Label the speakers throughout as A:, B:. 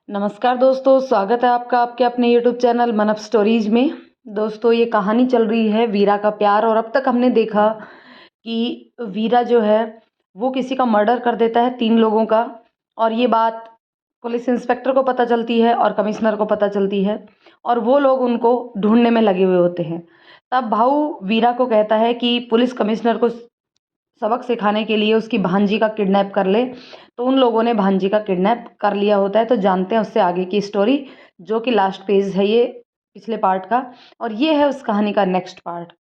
A: नमस्कार दोस्तों, स्वागत है आपका आपके अपने यूट्यूब चैनल मन अप स्टोरीज में। दोस्तों, ये कहानी चल रही है वीरा का प्यार। और अब तक हमने देखा कि वीरा जो है वो किसी का मर्डर कर देता है, 3 लोगों का। और ये बात पुलिस इंस्पेक्टर को पता चलती है और कमिश्नर को पता चलती है, और वो लोग उनको ढूंढने में लगे हुए होते हैं। तब भाऊ वीरा को कहता है कि पुलिस कमिश्नर को सबक सिखाने के लिए उसकी भांजी का किडनैप कर ले। तो उन लोगों ने भांजी का किडनैप कर लिया होता है। तो जानते हैं उससे आगे की स्टोरी, जो कि लास्ट पेज है ये पिछले पार्ट का, और ये है उस कहानी का नेक्स्ट पार्ट।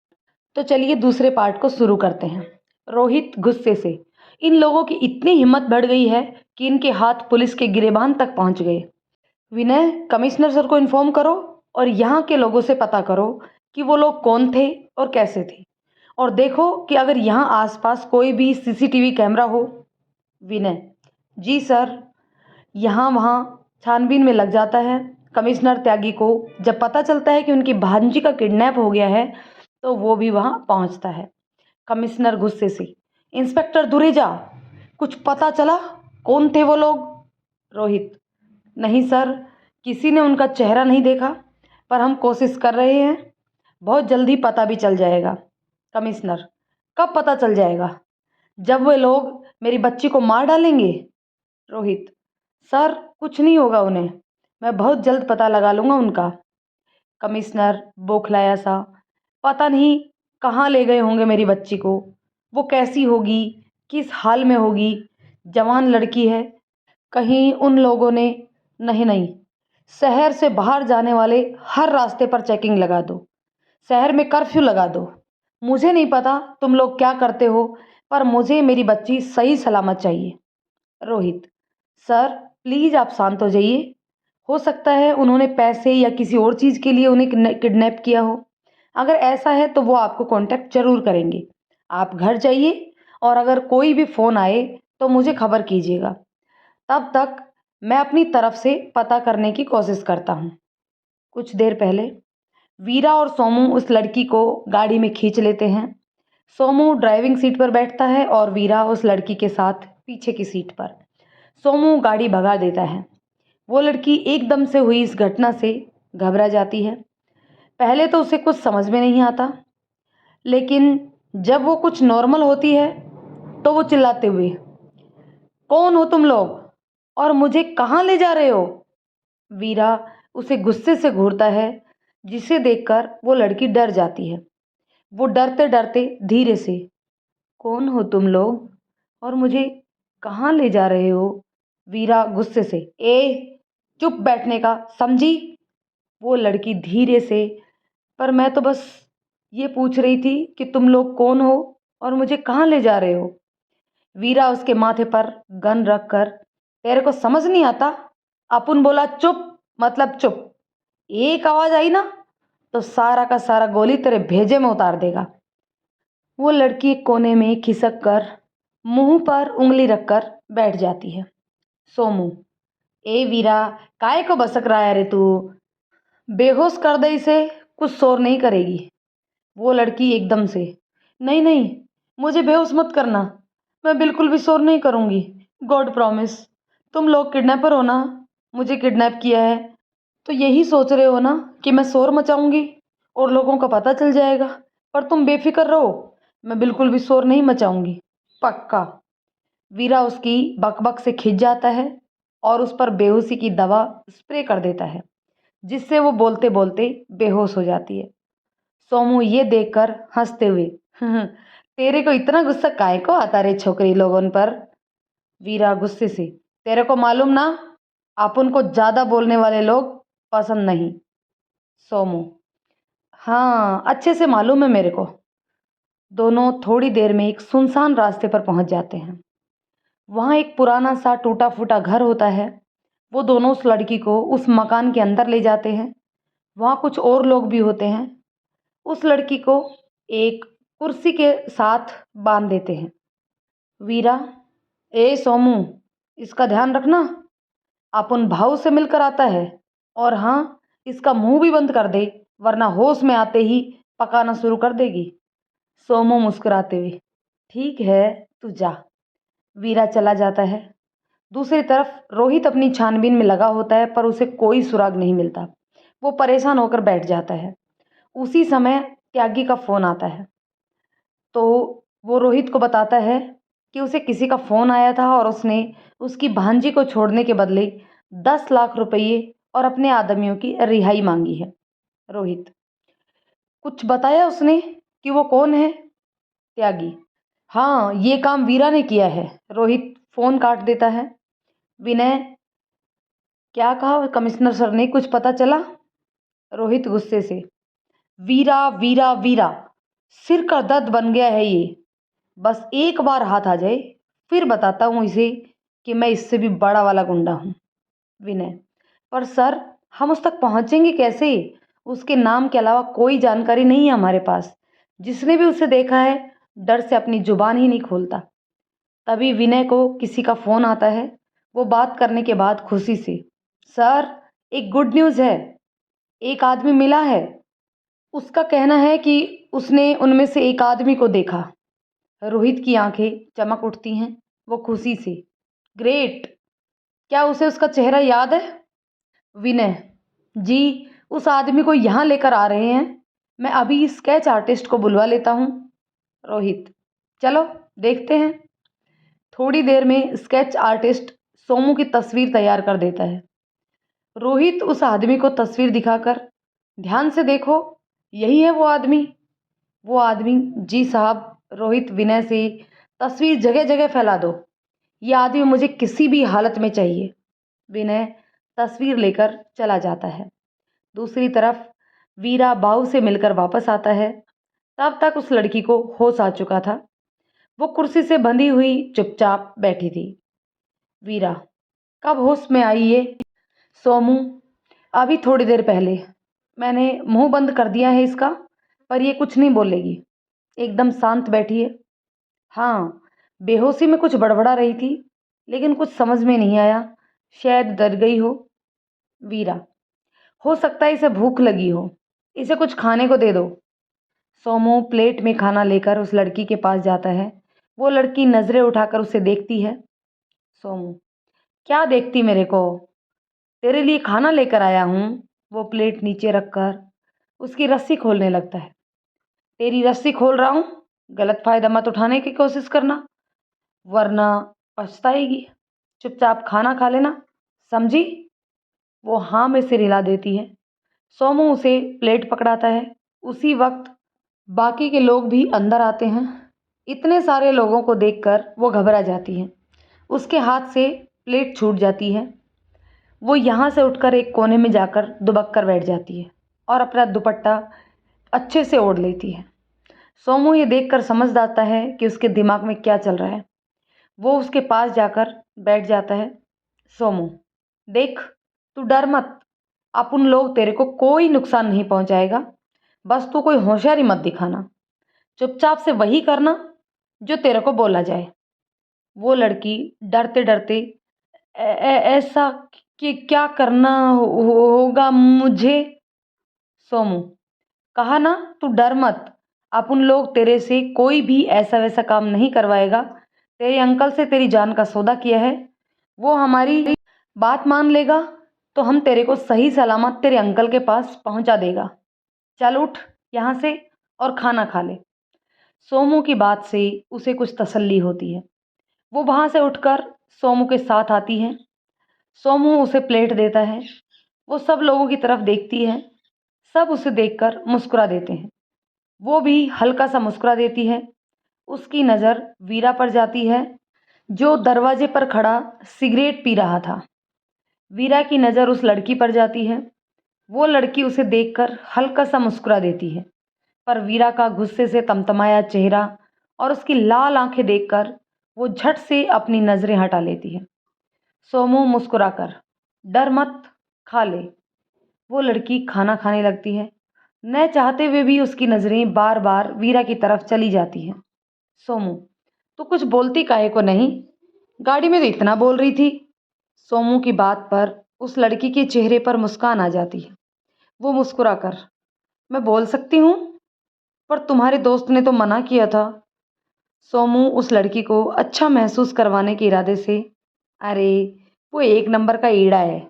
A: तो चलिए दूसरे पार्ट को शुरू करते हैं। रोहित गुस्से से, इन लोगों की इतनी हिम्मत बढ़ गई है कि इनके हाथ पुलिस के गिरेबान तक पहुंच गए। विनय, कमिश्नर सर को इन्फॉर्म करो और यहाँ के लोगों से पता करो कि वो लोग कौन थे और कैसे थे, और देखो कि अगर यहाँ आसपास कोई भी सीसीटीवी कैमरा हो। विनय, जी सर। यहाँ वहाँ छानबीन में लग जाता है। कमिश्नर त्यागी को जब पता चलता है कि उनकी भांजी का किडनैप हो गया है, तो वो भी वहाँ पहुँचता है। कमिश्नर गुस्से से, इंस्पेक्टर दुरेजा, कुछ पता चला कौन थे वो लोग? रोहित, नहीं सर, किसी ने उनका चेहरा नहीं देखा, पर हम कोशिश कर रहे हैं, बहुत जल्दी पता भी चल जाएगा। कमिश्नर, कब पता चल जाएगा? जब वे लोग मेरी बच्ची को मार डालेंगे। रोहित, सर कुछ नहीं होगा उन्हें, मैं बहुत जल्द पता लगा लूँगा उनका। कमिश्नर बौखलाया सा, पता नहीं कहाँ ले गए होंगे मेरी बच्ची को, वो कैसी होगी, किस हाल में होगी, जवान लड़की है। कहीं उन लोगों ने, नहीं नहीं, शहर से बाहर जाने वाले हर रास्ते पर चेकिंग लगा दो, शहर में कर्फ्यू लगा दो। मुझे नहीं पता तुम लोग क्या करते हो, पर मुझे मेरी बच्ची सही सलामत चाहिए। रोहित, सर प्लीज़ आप शांत हो जाइए। हो सकता है उन्होंने पैसे या किसी और चीज़ के लिए उन्हें किडनैप किया हो। अगर ऐसा है तो वो आपको कांटेक्ट जरूर करेंगे। आप घर जाइए, और अगर कोई भी फ़ोन आए तो मुझे खबर कीजिएगा। तब तक मैं अपनी तरफ से पता करने की कोशिश करता हूँ। कुछ देर पहले वीरा और सोमू उस लड़की को गाड़ी में खींच लेते हैं। सोमू ड्राइविंग सीट पर बैठता है और वीरा उस लड़की के साथ पीछे की सीट पर। सोमू गाड़ी भगा देता है। वो लड़की एकदम से हुई इस घटना से घबरा जाती है। पहले तो उसे कुछ समझ में नहीं आता, लेकिन जब वो कुछ नॉर्मल होती है तो वो चिल्लाते हुए, कौन हो तुम लोग और मुझे कहाँ ले जा रहे हो? वीरा उसे गुस्से से घूरता है, जिसे देखकर वो लड़की डर जाती है। वो डरते डरते धीरे से, कौन हो तुम लोग और मुझे कहाँ ले जा रहे हो? वीरा गुस्से से, ए चुप बैठने का, समझी? वो लड़की धीरे से, पर मैं तो बस ये पूछ रही थी कि तुम लोग कौन हो और मुझे कहाँ ले जा रहे हो? वीरा उसके माथे पर गन रखकर, तेरे को समझ नहीं आता? अपुन बोला चुप मतलब चुप। एक आवाज आई ना तो सारा का सारा गोली तेरे भेजे में उतार देगा। वो लड़की एक कोने में खिसक कर मुंह पर उंगली रखकर बैठ जाती है। सोमू, ए वीरा, काय को बसक रहा है रे तू? बेहोश कर दे इसे, कुछ शोर नहीं करेगी। वो लड़की एकदम से, नहीं नहीं, मुझे बेहोश मत करना, मैं बिल्कुल भी शोर नहीं करूँगी, गॉड प्रॉमिस। तुम लोग किडनैपर हो ना? मुझे किडनैप किया है तो यही सोच रहे हो ना कि मैं शोर मचाऊंगी और लोगों का पता चल जाएगा? पर तुम बेफिक्र रहो, मैं बिल्कुल भी शोर नहीं मचाऊंगी, पक्का। वीरा उसकी बकबक से खिंच जाता है और उस पर बेहोशी की दवा स्प्रे कर देता है, जिससे वो बोलते बोलते बेहोश हो जाती है। सोमू ये देखकर हंसते हुए, तेरे को इतना गुस्सा काहे को आता रे छोकरी लोगों पर? वीरा गुस्से से, तेरे को मालूम ना, अपन को ज्यादा बोलने वाले लोग पसंद नहीं। सोमू, हाँ अच्छे से मालूम है मेरे को। दोनों थोड़ी देर में एक सुनसान रास्ते पर पहुंच जाते हैं। वहाँ एक पुराना सा टूटा फूटा घर होता है। वो दोनों उस लड़की को उस मकान के अंदर ले जाते हैं। वहाँ कुछ और लोग भी होते हैं। उस लड़की को एक कुर्सी के साथ बांध देते हैं। वीरा, ए सोमू, इसका ध्यान रखना, अपन भाव से मिलकर आता है, और हाँ, इसका मुंह भी बंद कर दे, वरना होश में आते ही पकाना शुरू कर देगी। सोमू मुस्कुराते हुए, ठीक है, तू जा। वीरा चला जाता है। दूसरी तरफ रोहित अपनी छानबीन में लगा होता है पर उसे कोई सुराग नहीं मिलता। वो परेशान होकर बैठ जाता है। उसी समय त्यागी का फ़ोन आता है। तो वो रोहित को बताता है कि उसे किसी का फ़ोन आया था और उसने उसकी भांजी को छोड़ने के बदले 10 लाख रुपये और अपने आदमियों की रिहाई मांगी है। रोहित, कुछ बताया उसने कि वो कौन है? त्यागी, हाँ, ये काम वीरा ने किया है। रोहित फ़ोन काट देता है। विनय, क्या कहा कमिश्नर सर ने, कुछ पता चला? रोहित गुस्से से, वीरा वीरा वीरा, सिर का दर्द बन गया है ये। बस एक बार हाथ आ जाए फिर बताता हूँ इसे कि मैं इससे भी बड़ा वाला गुंडा हूँ। विनय, पर सर, हम उस तक पहुँचेंगे कैसे? उसके नाम के अलावा कोई जानकारी नहीं है हमारे पास। जिसने भी उसे देखा है डर से अपनी जुबान ही नहीं खोलता। तभी विनय को किसी का फ़ोन आता है। वो बात करने के बाद खुशी से, सर, एक गुड न्यूज़ है। एक आदमी मिला है। उसका कहना है कि उसने उनमें से एक आदमी को देखा। रोहित की आंखें चमक उठती हैं। वो खुशी से, ग्रेट, क्या उसे उसका चेहरा याद है? विनय, जी, उस आदमी को यहाँ लेकर आ रहे हैं। मैं अभी स्केच आर्टिस्ट को बुलवा लेता हूँ। रोहित, चलो देखते हैं। थोड़ी देर में स्केच आर्टिस्ट सोमू की तस्वीर तैयार कर देता है। रोहित उस आदमी को तस्वीर दिखाकर, ध्यान से देखो, यही है वो आदमी। वो आदमी, जी साहब। रोहित विनय से, तस्वीर जगह जगह फैला दो। ये आदमी मुझे किसी भी हालत में चाहिए। विनय तस्वीर लेकर चला जाता है। दूसरी तरफ वीरा बाऊ से मिलकर वापस आता है। तब तक उस लड़की को होश आ चुका था। वो कुर्सी से बंधी हुई चुपचाप बैठी थी। वीरा, कब होश में आई ये? सोमू, अभी थोड़ी देर पहले। मैंने मुंह बंद कर दिया है इसका, पर ये कुछ नहीं बोलेगी। एकदम शांत बैठी है। हाँ, बेहोशी में कुछ बड़बड़ा रही थी, लेकिन कुछ समझ में नहीं आया। शायद डर गई हो। वीरा, हो सकता है इसे भूख लगी हो। इसे कुछ खाने को दे दो। सोमू प्लेट में खाना लेकर उस लड़की के पास जाता है। वो लड़की नज़रें उठाकर उसे देखती है। सोमू, क्या देखती मेरे को? तेरे लिए खाना लेकर आया हूँ। वो प्लेट नीचे रखकर उसकी रस्सी खोलने लगता है। तेरी रस्सी खोल रहा हूँ, गलत फ़ायदा मत उठाने की कोशिश करना, वरना पछताएगी। चुपचाप खाना खा लेना, समझी? वो हाँ में सिर हिला देती है। सोमू उसे प्लेट पकड़ाता है। उसी वक्त बाकी के लोग भी अंदर आते हैं। इतने सारे लोगों को देखकर वो घबरा जाती है। उसके हाथ से प्लेट छूट जाती है। वो यहाँ से उठकर एक कोने में जाकर दुबक कर बैठ जाती है और अपना दुपट्टा अच्छे से ओढ़ लेती है। सोमू ये देखकर समझ जाता है कि उसके दिमाग में क्या चल रहा है। वो उसके पास जाकर बैठ जाता है। सोमू, देख, तू डर मत। अपन लोग तेरे को कोई नुकसान नहीं पहुंचाएगा। बस तू कोई होशियारी मत दिखाना। चुपचाप से वही करना जो तेरे को बोला जाए। वो लड़की डरते डरते, ऐसा कि क्या करना होगा मुझे? सोमू, कहा ना, तू डर मत। अपन लोग तेरे से कोई भी ऐसा वैसा काम नहीं करवाएगा। तेरे अंकल से तेरी जान का सौदा किया है। वो हमारी बात मान लेगा तो हम तेरे को सही सलामत तेरे अंकल के पास पहुंचा देगा। चल उठ यहाँ से और खाना खा ले। सोमू की बात से उसे कुछ तसल्ली होती है। वो वहाँ से उठकर सोमू के साथ आती है। सोमू उसे प्लेट देता है। वो सब लोगों की तरफ देखती है। सब उसे देखकर मुस्कुरा देते हैं। वो भी हल्का सा मुस्कुरा देती है। उसकी नज़र वीरा पर जाती है, जो दरवाजे पर खड़ा सिगरेट पी रहा था। वीरा की नज़र उस लड़की पर जाती है। वो लड़की उसे देखकर हल्का सा मुस्कुरा देती है, पर वीरा का गुस्से से तमतमाया चेहरा और उसकी लाल आंखें देखकर वो झट से अपनी नज़रें हटा लेती है। सोमू मुस्कुराकर, डर मत, खा ले। वो लड़की खाना खाने लगती है। न चाहते हुए भी उसकी नज़रें बार बार वीरा की तरफ चली जाती हैं। सोमू, तू कुछ बोलती काहे को नहीं? गाड़ी में तो इतना बोल रही थी। सोमू की बात पर उस लड़की के चेहरे पर मुस्कान आ जाती है। वो मुस्कुराकर, मैं बोल सकती हूँ, पर तुम्हारे दोस्त ने तो मना किया था। सोमू उस लड़की को अच्छा महसूस करवाने के इरादे से अरे वो एक नंबर का ईड़ा है,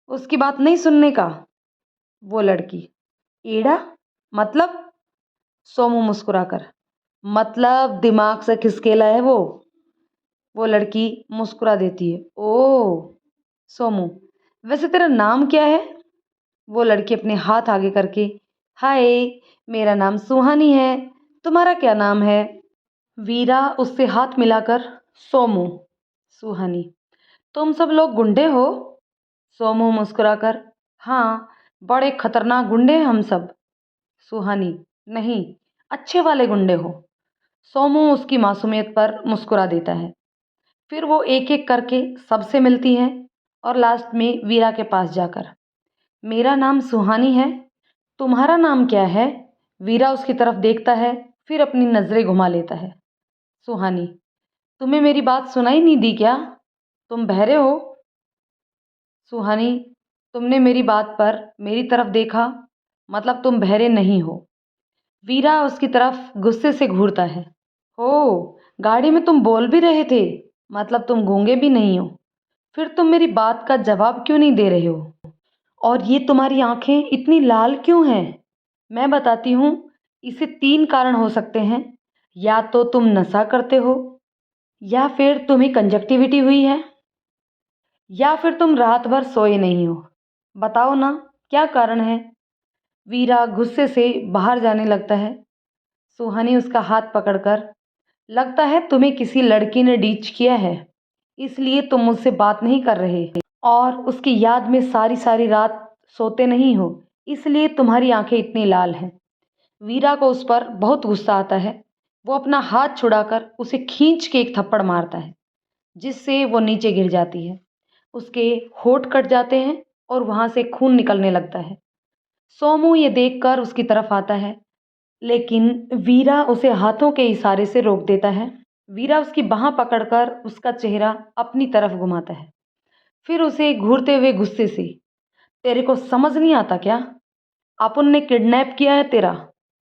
A: उसकी बात नहीं सुनने का। वो लड़की, ईड़ा मतलब? सोमू मुस्कुराकर, मतलब दिमाग से खिसकेला है वो। वो लड़की मुस्कुरा देती है, ओह। सोमू, वैसे तेरा नाम क्या है? वो लड़की अपने हाथ आगे करके, हाय, मेरा नाम सुहानी है। तुम्हारा क्या नाम है? वीरा उससे हाथ मिलाकर, सोमू। सुहानी, तुम सब लोग गुंडे हो? सोमू मुस्कुराकर, हाँ, बड़े खतरनाक गुंडे हैं हम सब। सुहानी, नहीं, अच्छे वाले गुंडे हो। सोमू उसकी मासूमियत पर मुस्कुरा देता है। फिर वो एक एक करके सबसे मिलती है और लास्ट में वीरा के पास जाकर, मेरा नाम सुहानी है, तुम्हारा नाम क्या है? वीरा उसकी तरफ देखता है, फिर अपनी नज़रें घुमा लेता है। सुहानी, तुम्हें मेरी बात सुनाई नहीं दी क्या? तुम बहरे हो? सुहानी, तुमने मेरी बात पर मेरी तरफ देखा, मतलब तुम बहरे नहीं हो। वीरा उसकी तरफ गुस्से से घूरता है, हो, गाड़ी में तुम बोल भी रहे थे, मतलब तुम गूंगे भी नहीं हो। फिर तुम मेरी बात का जवाब क्यों नहीं दे रहे हो? और ये तुम्हारी आंखें इतनी लाल क्यों हैं? मैं बताती हूँ, इसे 3 कारण हो सकते हैं। या तो तुम नशा करते हो, या फिर तुम्हें कंजक्टिविटी हुई है, या फिर तुम रात भर सोए नहीं हो। बताओ ना, क्या कारण है? वीरा गुस्से से बाहर जाने लगता है। सुहानी उसका हाथ पकड़कर, लगता है तुम्हें किसी लड़की ने डीच किया है, इसलिए तुम मुझसे बात नहीं कर रहे, और उसकी याद में सारी सारी रात सोते नहीं हो, इसलिए तुम्हारी आंखें इतनी लाल हैं। वीरा को उस पर बहुत गुस्सा आता है। वो अपना हाथ छुड़ाकर उसे खींच के एक थप्पड़ मारता है, जिससे वो नीचे गिर जाती है। उसके होठ कट जाते हैं और वहां से खून निकलने लगता है। सोमू ये देखकर उसकी तरफ आता है, लेकिन वीरा उसे हाथों के इशारे से रोक देता है। वीरा उसकी बाह पकड़कर उसका चेहरा अपनी तरफ घुमाता है, फिर उसे घूरते हुए गुस्से से, तेरे को समझ नहीं आता क्या? अपुन ने किडनैप किया है तेरा,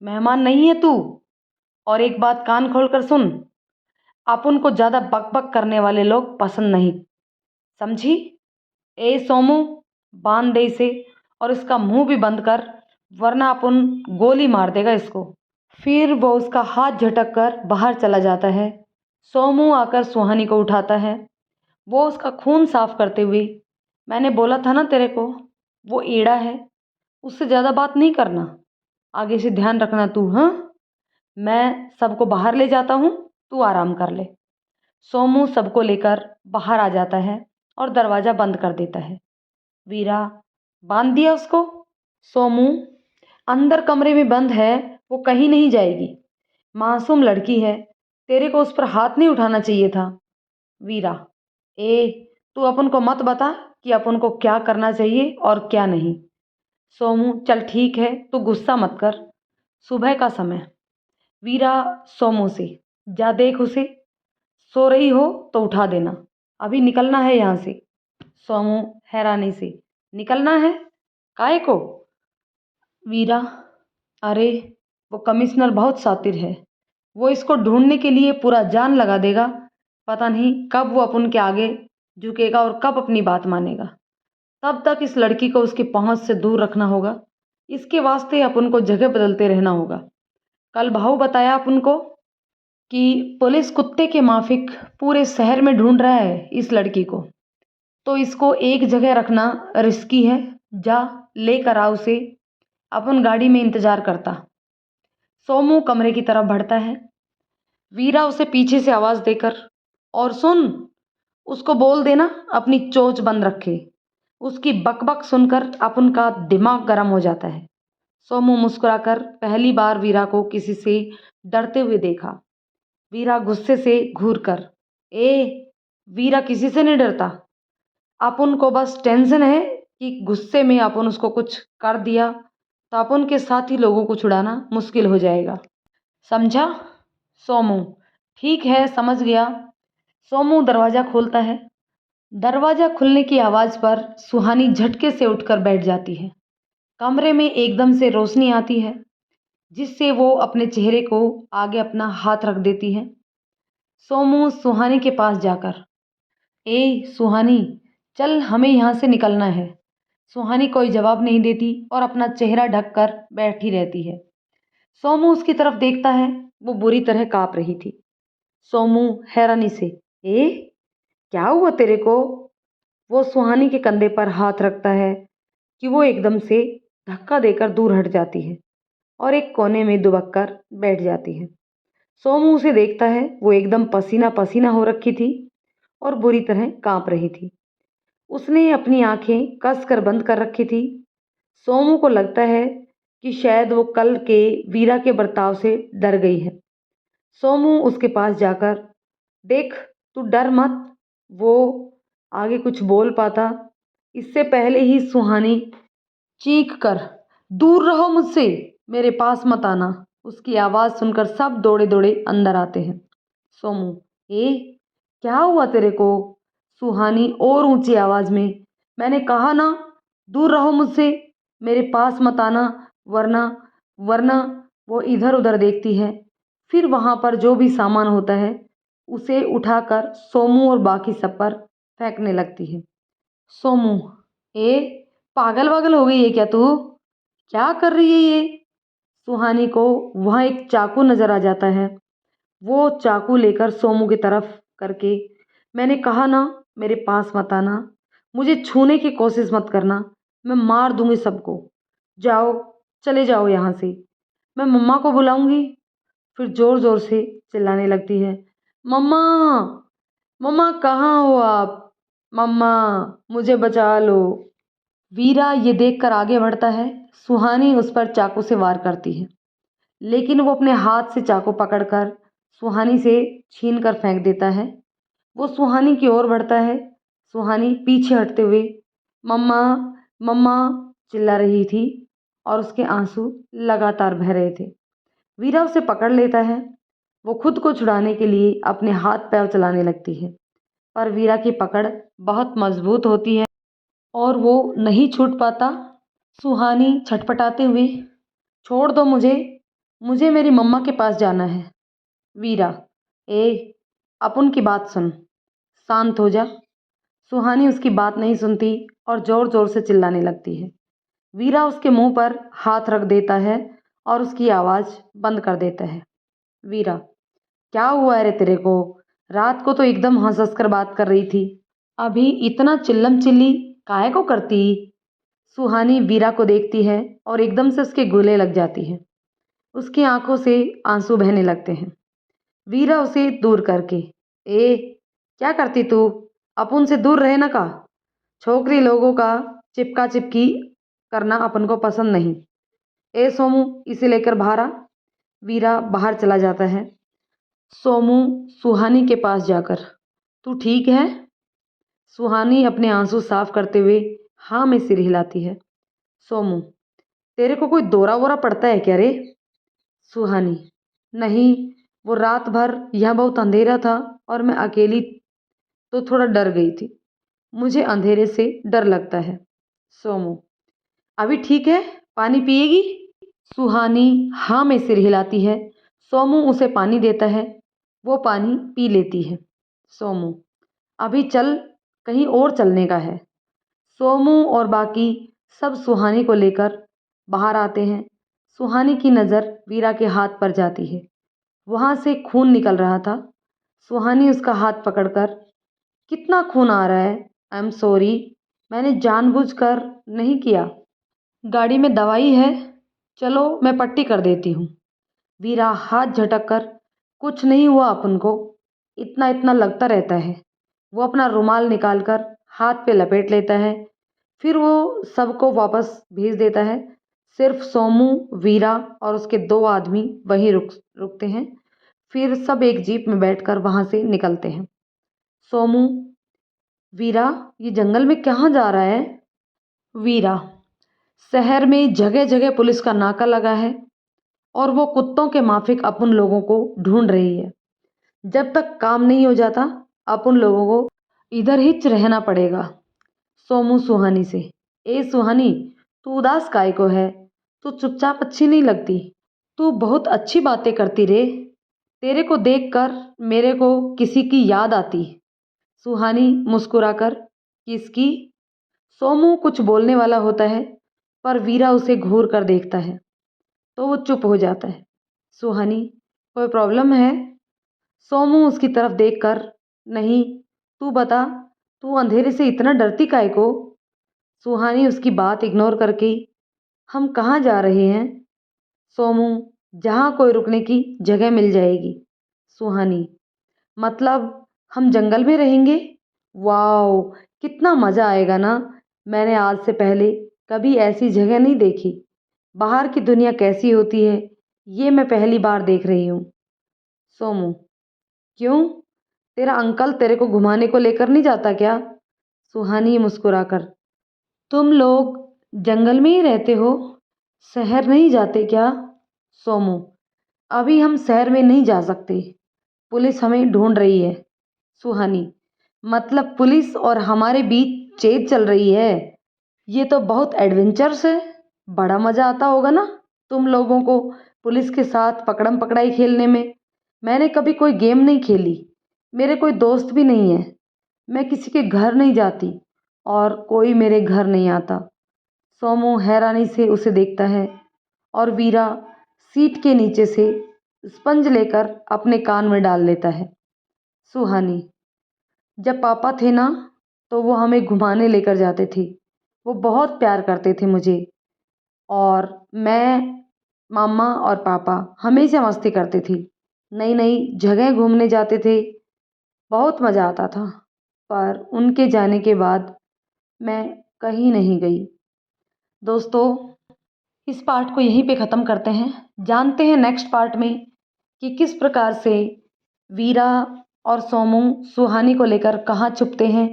A: मेहमान नहीं है तू। और एक बात कान खोल कर सुन, अपुन को ज्यादा बक बक करने वाले लोग पसंद नहीं, समझी? ए सोमू, बांध दे इसे, और इसका मुंह भी बंद कर, वरना अपुन गोली मार देगा इसको। फिर वो उसका हाथ झटक कर बाहर चला जाता है। सोमू आकर सुहानी को उठाता है। वो उसका खून साफ करते हुए, मैंने बोला था ना तेरे को, वो ईड़ा है, उससे ज़्यादा बात नहीं करना, आगे से ध्यान रखना तू, हाँ? मैं सबको बाहर ले जाता हूँ, तू आराम कर ले। सोमू सबको लेकर बाहर आ जाता है और दरवाज़ा बंद कर देता है। वीरा, बांध दिया उसको? सोमू, अंदर कमरे में बंद है, वो कहीं नहीं जाएगी, मासूम लड़की है, तेरे को उस पर हाथ नहीं उठाना चाहिए था। वीरा, ए, तू अपन को मत बता कि अपन को क्या करना चाहिए और क्या नहीं। सोमू, चल ठीक है, तू गुस्सा मत कर, सुबह का समय। वीरा सोमू से, जा देख उसे, सो रही हो तो उठा देना, अभी निकलना है यहाँ से। सोमू हैरानी से, निकलना है? काहे को? वीरा, अरे, वो कमिश्नर बहुत शातिर है, वो इसको ढूंढने के लिए पूरा जान लगा देगा। पता नहीं कब वो अपन के आगे झुकेगा और कब अपनी बात मानेगा। तब तक इस लड़की को उसकी पहुंच से दूर रखना होगा। इसके वास्ते अपन को जगह बदलते रहना होगा। कल भाऊ बताया अपन को कि पुलिस कुत्ते के माफिक पूरे शहर में ढूंढ रहा है इस लड़की को, तो इसको एक जगह रखना रिस्की है। जा, लेकर आ उसे, अपन गाड़ी में इंतजार करता। सोमू कमरे की तरफ बढ़ता है। वीरा उसे पीछे से आवाज देकर, और सुन, उसको बोल देना अपनी चोंच बंद रखे। उसकी बकबक सुनकर अपन का दिमाग गर्म हो जाता है। सोमू मुस्कुराकर पहली बार वीरा को किसी से डरते हुए देखा। वीरा गुस्से से घूर कर, ए, वीरा किसी से नहीं डरता, अपन को बस टेंशन है कि गुस्से में अपन उसको कुछ कर दिया तो अपन के साथ ही लोगों को छुड़ाना मुश्किल हो जाएगा, समझा? सोमू, ठीक है, समझ गया। सोमू दरवाज़ा खोलता है। दरवाज़ा खुलने की आवाज़ पर सुहानी झटके से उठकर बैठ जाती है। कमरे में एकदम से रोशनी आती है, जिससे वो अपने चेहरे को आगे अपना हाथ रख देती है। सोमू सुहानी के पास जाकर, ए सुहानी, चल हमें यहाँ से निकलना है। सुहानी कोई जवाब नहीं देती और अपना चेहरा ढक कर बैठी रहती है। सोमू उसकी तरफ देखता है, वो बुरी तरह काँप रही थी। सोमू हैरानी से, ए क्या हुआ तेरे को? वो सुहानी के कंधे पर हाथ रखता है कि वो एकदम से धक्का देकर दूर हट जाती है और एक कोने में दुबक कर बैठ जाती है। सोमू उसे देखता है, वो एकदम पसीना पसीना हो रखी थी और बुरी तरह कांप रही थी। उसने अपनी आंखें कस कर बंद कर रखी थी। सोमू को लगता है कि शायद वो कल के वीरा के बर्ताव से डर गई है। सोमू उसके पास जाकर, देख तू डर मत। वो आगे कुछ बोल पाता, इससे पहले ही सुहानी चीख कर, दूर रहो मुझसे, मेरे पास मत आना। उसकी आवाज़ सुनकर सब दौड़े दौड़े अंदर आते हैं। सोमू, ए क्या हुआ तेरे को? सुहानी और ऊंची आवाज़ में, मैंने कहा ना दूर रहो मुझसे, मेरे पास मत आना, वरना वरना वो इधर उधर देखती है, फिर वहाँ पर जो भी सामान होता है उसे उठाकर सोमू और बाकी सब पर फेंकने लगती है। सोमू, ए पागल वागल हो गई है क्या तू? क्या कर रही है ये? सुहानी को वहाँ एक चाकू नजर आ जाता है। वो चाकू लेकर सोमू की तरफ करके, मैंने कहा ना मेरे पास मत आना, मुझे छूने की कोशिश मत करना, मैं मार दूंगी सबको। जाओ, चले जाओ यहाँ से, मैं मम्मा को बुलाऊंगी। फिर जोर जोर से चिल्लाने लगती है, मम्मा, मम्मा कहाँ हो आप? मम्मा, मुझे बचा लो। वीरा ये देखकर आगे बढ़ता है। सुहानी उस पर चाकू से वार करती है, लेकिन वो अपने हाथ से चाकू पकड़कर सुहानी से छीन कर फेंक देता है। वो सुहानी की ओर बढ़ता है। सुहानी पीछे हटते हुए मम्मा, मम्मा चिल्ला रही थी और उसके आंसू लगातार बह रहे थे। वीरा उसे पकड़ लेता है। वो खुद को छुड़ाने के लिए अपने हाथ पैर चलाने लगती है, पर वीरा की पकड़ बहुत मजबूत होती है और वो नहीं छूट पाता। सुहानी छटपटाते हुए, छोड़ दो मुझे, मुझे मेरी मम्मा के पास जाना है। वीरा, ए अपन की बात सुन, शांत हो जा। सुहानी उसकी बात नहीं सुनती और ज़ोर ज़ोर से चिल्लाने लगती है। वीरा उसके मुंह पर हाथ रख देता है और उसकी आवाज़ बंद कर देता है। वीरा, क्या हुआ है रे तेरे को? रात को तो एकदम हंस हंस कर बात कर रही थी, अभी इतना चिल्लम चिल्ली काहे को करती? सुहानी वीरा को देखती है और एकदम से उसके गले लग जाती है। उसकी आंखों से आंसू बहने लगते हैं। वीरा उसे दूर करके, ए क्या करती तू? अपन से दूर रहे ना का, छोकरी लोगों का चिपका चिपकी करना अपन को पसंद नहीं। ए सोमू, इसे लेकर बाहर आ। वीरा बाहर चला जाता है। सोमू सुहानी के पास जाकर, तू ठीक है? सुहानी अपने आंसू साफ करते हुए हाँ में सिर हिलाती है। सोमू, तेरे को कोई दौरा वोरा पड़ता है क्या रे? सुहानी, नहीं, वो रात भर यहाँ बहुत अंधेरा था और मैं अकेली तो थोड़ा डर गई थी, मुझे अंधेरे से डर लगता है। सोमू, अभी ठीक है, पानी पिएगी? सुहानी हाँ में सिर हिलाती है। सोमू उसे पानी देता है, वो पानी पी लेती है। सोमू, अभी चल, कहीं और चलने का है। सोमू और बाकी सब सुहानी को लेकर बाहर आते हैं। सुहानी की नज़र वीरा के हाथ पर जाती है, वहाँ से खून निकल रहा था। सुहानी उसका हाथ पकड़कर, कितना खून आ रहा है? आई एम सॉरी, मैंने जानबूझकर नहीं किया, गाड़ी में दवाई है, चलो मैं पट्टी कर देती हूँ। वीरा हाथ झटक कर, कुछ नहीं हुआ अपन को, इतना इतना लगता रहता है। वो अपना रुमाल निकालकर हाथ पे लपेट लेता है, फिर वो सबको वापस भेज देता है। सिर्फ सोमू, वीरा और उसके दो आदमी वहीं रुकते हैं। फिर सब एक जीप में बैठकर वहाँ से निकलते हैं। सोमू, वीरा ये जंगल में कहाँ जा रहा है? वीरा, शहर में जगह जगह पुलिस का नाका लगा है और वो कुत्तों के माफिक अपन लोगों को ढूंढ रही है। जब तक काम नहीं हो जाता अपन लोगों को इधर हिच रहना पड़ेगा। सोमू सुहानी से, ए सुहानी, तू उदास काय को है? तू चुपचाप अच्छी नहीं लगती, तू बहुत अच्छी बातें करती रे, तेरे को देखकर मेरे को किसी की याद आती। सुहानी मुस्कुराकर किसकी? सोमू कुछ बोलने वाला होता है पर वीरा उसे घूर कर देखता है तो वो चुप हो जाता है। सुहानी, कोई प्रॉब्लम है? सोमू उसकी तरफ देखकर, नहीं, तू बता, तू अंधेरे से इतना डरती काहे को? सुहानी उसकी बात इग्नोर करके, हम कहाँ जा रहे हैं? सोमू, जहाँ कोई रुकने की जगह मिल जाएगी। सुहानी, मतलब हम जंगल में रहेंगे? वाओ, कितना मज़ा आएगा ना। मैंने आज से पहले कभी ऐसी जगह नहीं देखी। बाहर की दुनिया कैसी होती है ये मैं पहली बार देख रही हूँ। सोमू, क्यों, तेरा अंकल तेरे को घुमाने को लेकर नहीं जाता क्या? सुहानी मुस्कुराकर, तुम लोग जंगल में ही रहते हो, शहर नहीं जाते क्या? सोमू, अभी हम शहर में नहीं जा सकते, पुलिस हमें ढूंढ रही है। सुहानी, मतलब पुलिस और हमारे बीच चेज चल रही है? ये तो बहुत एडवेंचर्स है, बड़ा मज़ा आता होगा ना तुम लोगों को पुलिस के साथ पकड़म पकड़ाई खेलने में। मैंने कभी कोई गेम नहीं खेली, मेरे कोई दोस्त भी नहीं है, मैं किसी के घर नहीं जाती और कोई मेरे घर नहीं आता। सोमू हैरानी से उसे देखता है और वीरा सीट के नीचे से स्पंज लेकर अपने कान में डाल लेता है। सुहानी, जब पापा थे ना तो वो हमें घुमाने लेकर जाते थे, वो बहुत प्यार करते थे मुझे, और मैं, मामा और पापा हमेशा मस्ती करते थे, नई नई जगह घूमने जाते थे, बहुत मज़ा आता था। पर उनके जाने के बाद मैं कहीं नहीं गई। दोस्तों, इस पार्ट को यहीं पे ख़त्म करते हैं। जानते हैं नेक्स्ट पार्ट में कि किस प्रकार से वीरा और सोमू सुहानी को लेकर कहाँ छुपते हैं,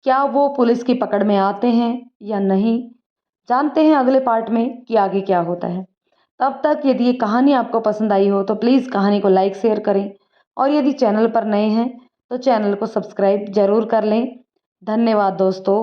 A: क्या वो पुलिस की पकड़ में आते हैं या नहीं। जानते हैं अगले पार्ट में कि आगे क्या होता है। तब तक यदि ये कहानी आपको पसंद आई हो तो प्लीज़ कहानी को लाइक शेयर करें, और यदि चैनल पर नए हैं तो चैनल को सब्सक्राइब ज़रूर कर लें। धन्यवाद दोस्तों।